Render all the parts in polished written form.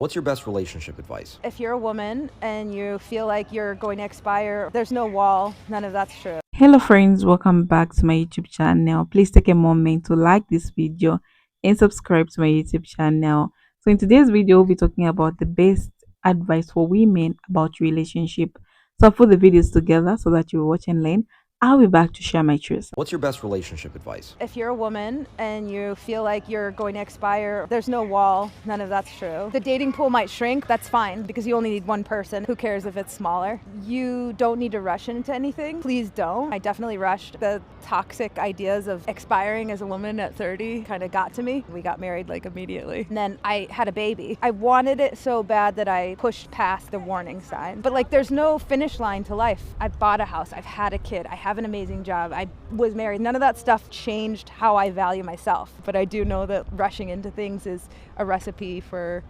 What's your best relationship advice? If you're a woman and you feel like you're going to expire, there's no wall. None of that's true. Hello friends, welcome back to my YouTube channel. Please take a moment to like this video and subscribe to my YouTube channel. So in today's video, we'll be talking about the best advice for women about relationship. So I'll put the videos together so that you watch and learn. I'll be back to share my truths. What's your best relationship advice? If you're a woman and you feel like you're going to expire, there's no wall. None of that's true. The dating pool might shrink. That's fine because you only need one person. Who cares if it's smaller? You don't need to rush into anything. Please don't. I definitely rushed. The toxic ideas of expiring as a woman at 30 kind of got to me. We got married like immediately. And then I had a baby. I wanted it so bad that I pushed past the warning sign. But like there's no finish line to life. I've bought a house. I've had a kid. I have an amazing job. I was married. None of that stuff changed how I value myself. But I do know that rushing into things is a recipe for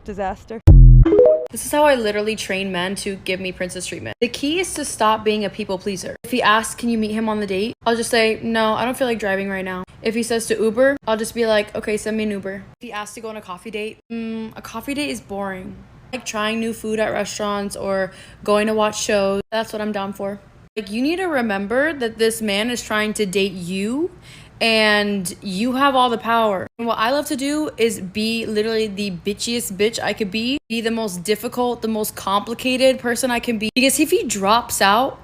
disaster. This is how I literally train men to give me princess treatment. The key is to stop being a people pleaser. If he asks, can you meet him on the date? I'll just say, no, I don't feel like driving right now. If he says to Uber, I'll just be like, okay, send me an Uber. If he asks to go on a coffee date, a coffee date is boring. Like trying new food at restaurants or going to watch shows, that's what I'm down for. Like, you need to remember that this man is trying to date you and you have all the power. And what I love to do is be literally the bitchiest bitch I could be the most difficult, the most complicated person I can be. Because if he drops out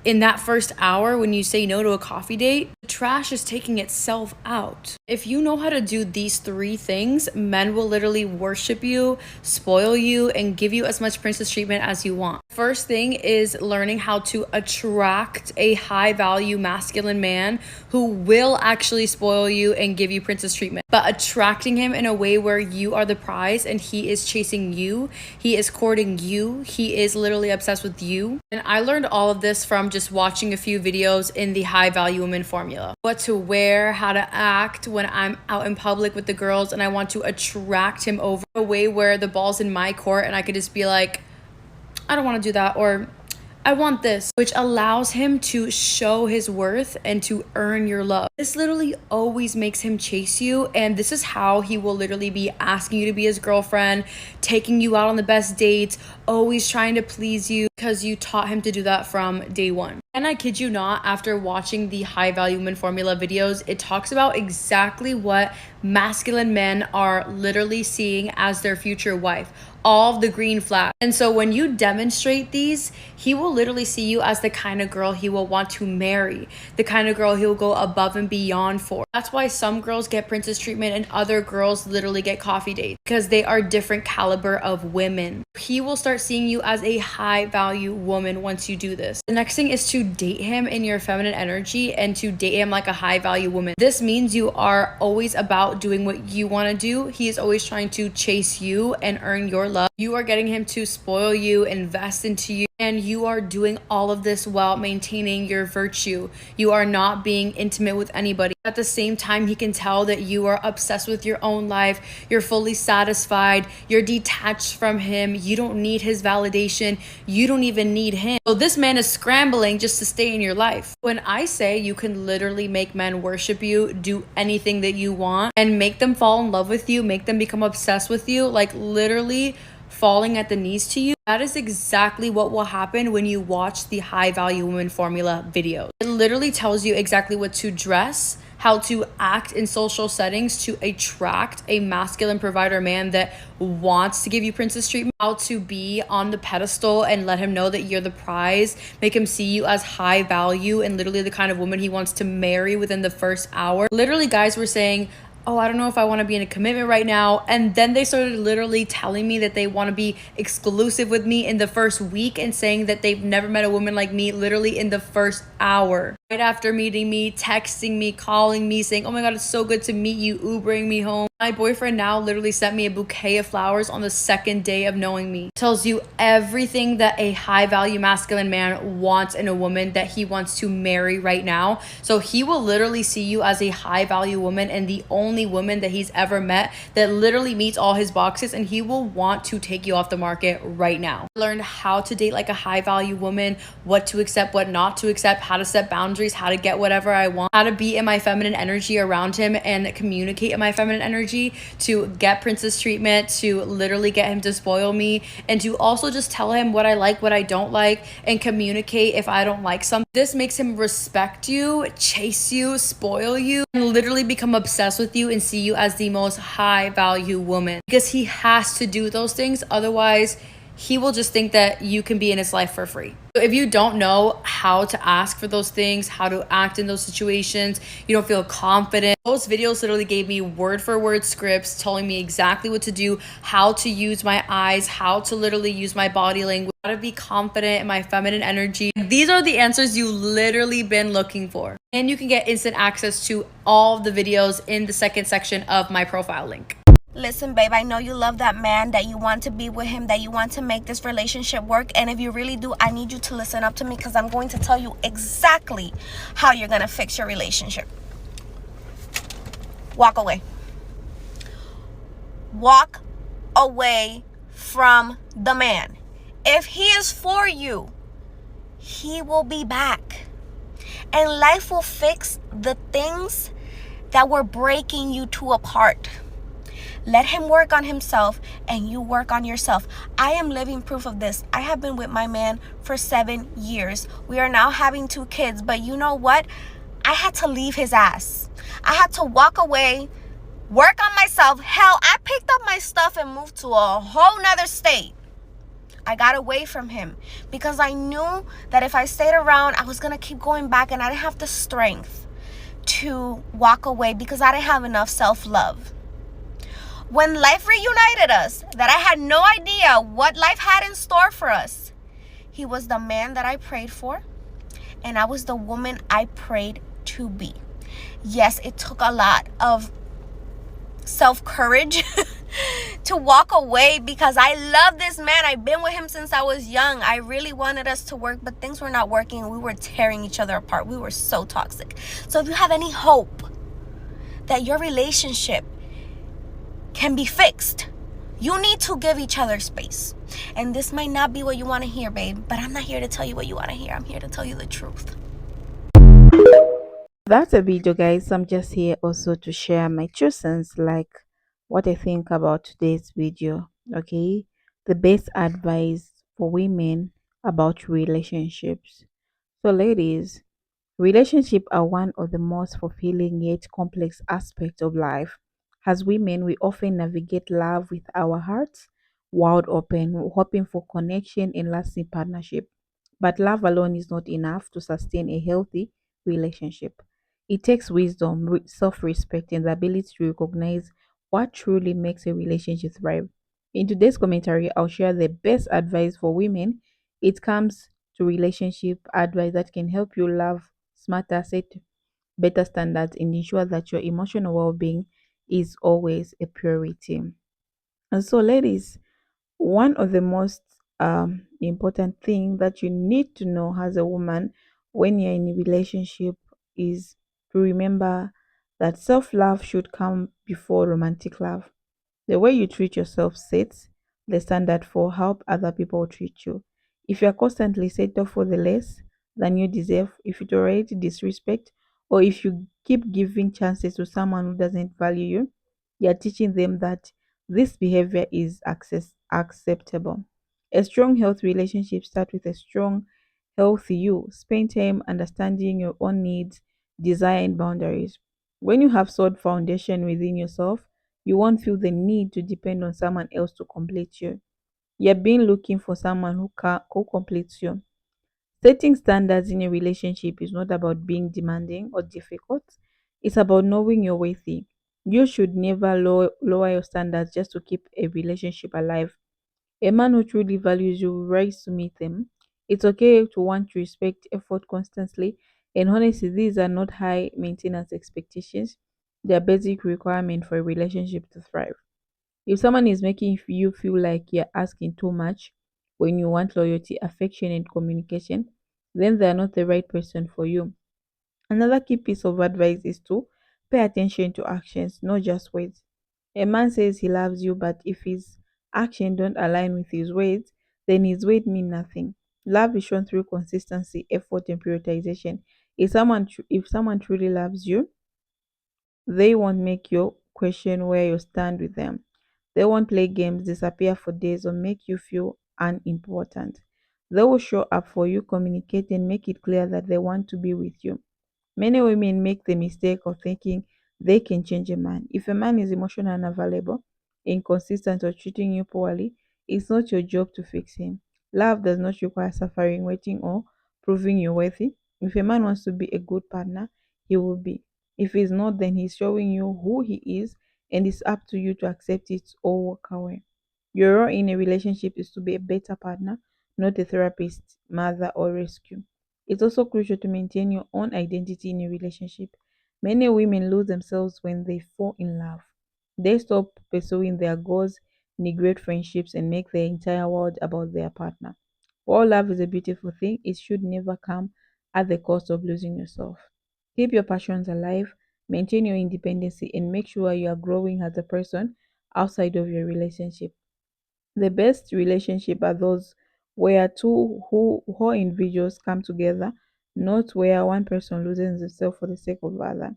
in that first hour when you say no to a coffee date, the trash is taking itself out. If you know how to do these three things, men will literally worship you, spoil you, and give you as much princess treatment as you want. First thing is learning how to attract a high value masculine man who will actually spoil you and give you princess treatment. But attracting him in a way where you are the prize and he is chasing you, he is courting you, he is literally obsessed with you. And I learned all of this from just watching a few videos in the high value woman formula. What to wear, how to act when I'm out in public with the girls and I want to attract him over a way where the ball's in my court and I could just be like, I don't want to do that, or I want this, which allows him to show his worth and to earn your love. This literally always makes him chase you, and this is how he will literally be asking you to be his girlfriend, taking you out on the best dates, always trying to please you because you taught him to do that from day one. And I kid you not, after watching the high value woman formula videos, it talks about exactly what masculine men are literally seeing as their future wife. All of the green flags. And so when you demonstrate these, he will literally see you as the kind of girl he will want to marry, the kind of girl he'll go above and beyond for. That's why some girls get princess treatment and other girls literally get coffee dates, because they are different caliber of women. He will start seeing you as a high value woman once you do this. The next thing is to date him in your feminine energy and to date him like a high value woman. This means you are always about doing what you want to do. He is always trying to chase you and earn your love. You are getting him to spoil you, invest into you, and you are doing all of this while maintaining your virtue. You are not being intimate with anybody. At the same time, he can tell that you are obsessed with your own life. You're fully satisfied. You're detached from him. You don't need his validation. You don't even need him. So this man is scrambling just to stay in your life. When I say you can literally make men worship you, do anything that you want, and make them fall in love with you, make them become obsessed with you, like literally falling at the knees to you, that is exactly what will happen when you watch the high value woman formula videos. It literally tells you exactly what to dress, how to act in social settings to attract a masculine provider man that wants to give you princess treatment, how to be on the pedestal and let him know that you're the prize, make him see you as high value and literally the kind of woman he wants to marry within the first hour. Literally, guys were saying, oh, I don't know if I want to be in a commitment right now. And then they started literally telling me that they want to be exclusive with me in the first week and saying that they've never met a woman like me literally in the first hour. Right after meeting me, texting me, calling me, saying, oh my God, it's so good to meet you, Ubering me home. My boyfriend now literally sent me a bouquet of flowers on the second day of knowing me. Tells you everything that a high value masculine man wants in a woman that he wants to marry right now. So he will literally see you as a high value woman and the only woman that he's ever met that literally meets all his boxes, and he will want to take you off the market right now. Learn how to date like a high value woman, what to accept, what not to accept, how to set boundaries, boundaries, how to get whatever I want, how to be in my feminine energy around him and communicate in my feminine energy to get princess treatment, to literally get him to spoil me, and to also just tell him what I like, what I don't like, and communicate if I don't like something. This makes him respect you, chase you, spoil you, and literally become obsessed with you and see you as the most high value woman, because he has to do those things. Otherwise, he will just think that you can be in his life for free. So if you don't know how to ask for those things, how to act in those situations, you don't feel confident. Those videos literally gave me word for word scripts telling me exactly what to do, how to use my eyes, how to literally use my body language, how to be confident in my feminine energy. These are the answers you literally been looking for. And you can get instant access to all the videos in the second section of my profile link. Listen, babe, I know you love that man, that you want to be with him, that you want to make this relationship work. And if you really do, I need you to listen up to me, because I'm going to tell you exactly how you're going to fix your relationship. Walk away. Walk away from the man. If he is for you, he will be back. And life will fix the things that were breaking you two apart. Let him work on himself and you work on yourself. I am living proof of this. I have been with my man for 7 years. We are now having 2 kids. But you know what? I had to leave his ass. I had to walk away, work on myself. Hell, I picked up my stuff and moved to a whole nother state. I got away from him because I knew that if I stayed around, I was going to keep going back, and I didn't have the strength to walk away because I didn't have enough self-love. When life reunited us, that I had no idea what life had in store for us, he was the man that I prayed for, and I was the woman I prayed to be. Yes, it took a lot of self-courage to walk away because I love this man. I've been with him since I was young. I really wanted us to work, but things were not working. We were tearing each other apart. We were so toxic. So if you have any hope that your relationship can be fixed, you need to give each other space. And this might not be what you want to hear, babe, but I'm not here to tell you what you want to hear. I'm here to tell you the truth. That's a video, guys. I'm just here also to share my 2 cents, like what I think about today's video. Okay, the best advice for women about relationships. So, ladies, relationships are one of the most fulfilling yet complex aspects of life. As women, we often navigate love with our hearts wide open, hoping for connection and lasting partnership. But love alone is not enough to sustain a healthy relationship. It takes wisdom, self respect, and the ability to recognize what truly makes a relationship thrive. In today's commentary, I'll share the best advice for women. It comes to relationship advice that can help you love smarter, set better standards, and ensure that your emotional well being is always a priority. And so, ladies, one of the most important thing that you need to know as a woman when you're in a relationship is to remember that self-love should come before romantic love. The way you treat yourself sets the standard for how other people treat you. If you are constantly settle for the less than you deserve, if you tolerate disrespect, or if you keep giving chances to someone who doesn't value you, you are teaching them that this behavior is acceptable. A strong health relationship starts with a strong, healthy you. Spend time understanding your own needs, desire, and boundaries. When you have solid foundation within yourself, you won't feel the need to depend on someone else to complete you. You're been looking for someone who completes you. Setting standards in a relationship is not about being demanding or difficult. It's about knowing you're worthy. You should never lower your standards just to keep a relationship alive. A man who truly values you will rise to meet them. It's okay to want to respect effort constantly, and honestly, these are not high maintenance expectations. They are basic requirements for a relationship to thrive. If someone is making you feel like you're asking too much when you want loyalty, affection, and communication, then they are not the right person for you. Another key piece of advice is to pay attention to actions, not just words. A man says he loves you, but if his actions don't align with his words, then his words mean nothing. Love is shown through consistency, effort, and prioritization. If someone truly loves you, they won't make you question where you stand with them. They won't play games, disappear for days, or make you feel unimportant. They will show up for you, communicate, and make it clear that they want to be with you. Many women make the mistake of thinking they can change a man. If a man is emotional and unavailable, inconsistent, or treating you poorly, it's not your job to fix him. Love does not require suffering, waiting, or proving you're worthy. If a man wants to be a good partner, he will be. If he's not, then he's showing you who he is, and it's up to you to accept it or walk away. Your role in a relationship is to be a better partner, not a therapist, mother, or rescue. It's also crucial to maintain your own identity in a relationship. Many women lose themselves when they fall in love. They stop pursuing their goals, neglect friendships, and make their entire world about their partner. While love is a beautiful thing, it should never come at the cost of losing yourself. Keep your passions alive, maintain your independence, and make sure you are growing as a person outside of your relationship. The best relationship are those where two whole individuals come together, not where one person loses himself for the sake of the other.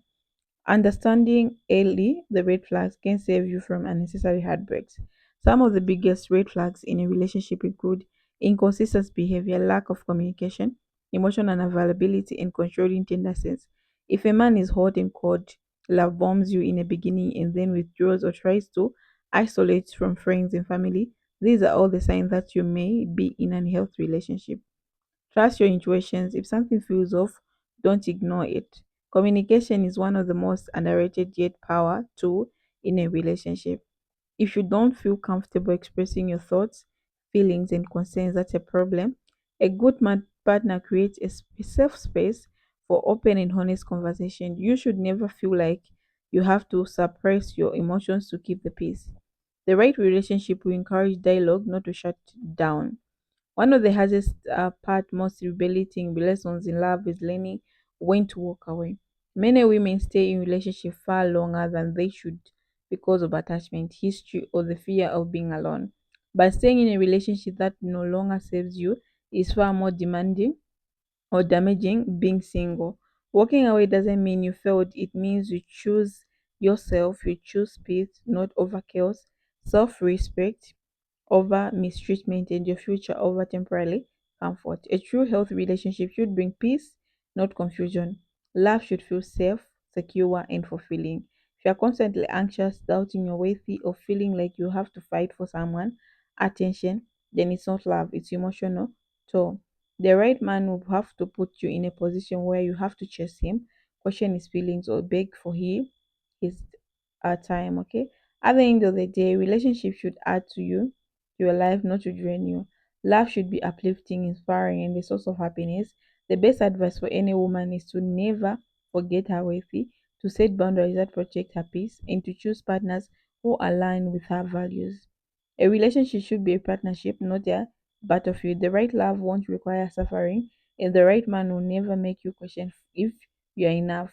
Understanding early the red flags can save you from unnecessary heartbreaks. Some of the biggest red flags in a relationship include inconsistent behavior, lack of communication, emotional unavailability, and controlling tendencies. If a man is hot and cold, love bombs you in the beginning and then withdraws or tries to isolate from friends and family, these are all the signs that you may be in an unhealthy relationship. Trust your intuitions. If something feels off, don't ignore it. Communication is one of the most underrated yet power tool in a relationship. If you don't feel comfortable expressing your thoughts, feelings, and concerns, that's a problem. A good partner creates a safe space for open and honest conversation. You should never feel like you have to suppress your emotions to keep the peace. The right relationship will encourage dialogue, not to shut down. One of the hardest most revealing lessons in love is learning when to walk away. Many women stay in relationship far longer than they should because of attachment, history, or the fear of being alone. But staying in a relationship that no longer serves you is far more demanding or damaging being single. Walking away doesn't mean you failed, it means you choose yourself, you choose peace, not over chaos, self respect over mistreatment, and your future over temporary comfort. A true healthy relationship should bring peace, not confusion. Love should feel safe, secure, and fulfilling. If you are constantly anxious, doubting your worthy, or feeling like you have to fight for someone attention, then it's not love, it's emotional toll. The right man will have to put you in a position where you have to chase him, question his feelings, or beg for his time. Okay. At the end of the day, relationship should add to your life, not to drain you. Love should be uplifting, inspiring, and the source of happiness. The best advice for any woman is to never forget her worthy, to set boundaries that protect her peace, and to choose partners who align with her values. A relationship should be a partnership, not a battlefield. The right love won't require suffering, and the right man will never make you question if you are enough.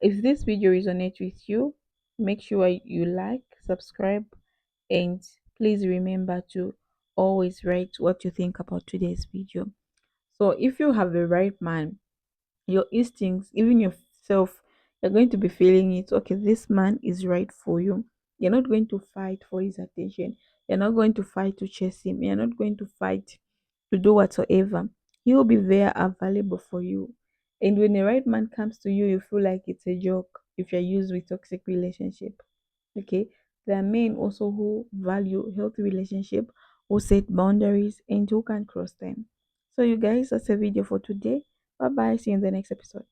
If this video resonates with you, make sure you like, subscribe, and please remember to always write what you think about today's video. So if you have the right man, your instincts, even yourself, you're going to be feeling it. Okay, this man is right for you. You're not going to fight for his attention. You're not going to fight to chase him. You're not going to fight to do whatsoever. He will be there available for you. And when the right man comes to you, you feel like it's a joke if you're used with toxic relationship. Okay. There are men also who value healthy relationship, who set boundaries and who can cross them. So you guys, that's a video for today. Bye bye. See you in the next episode.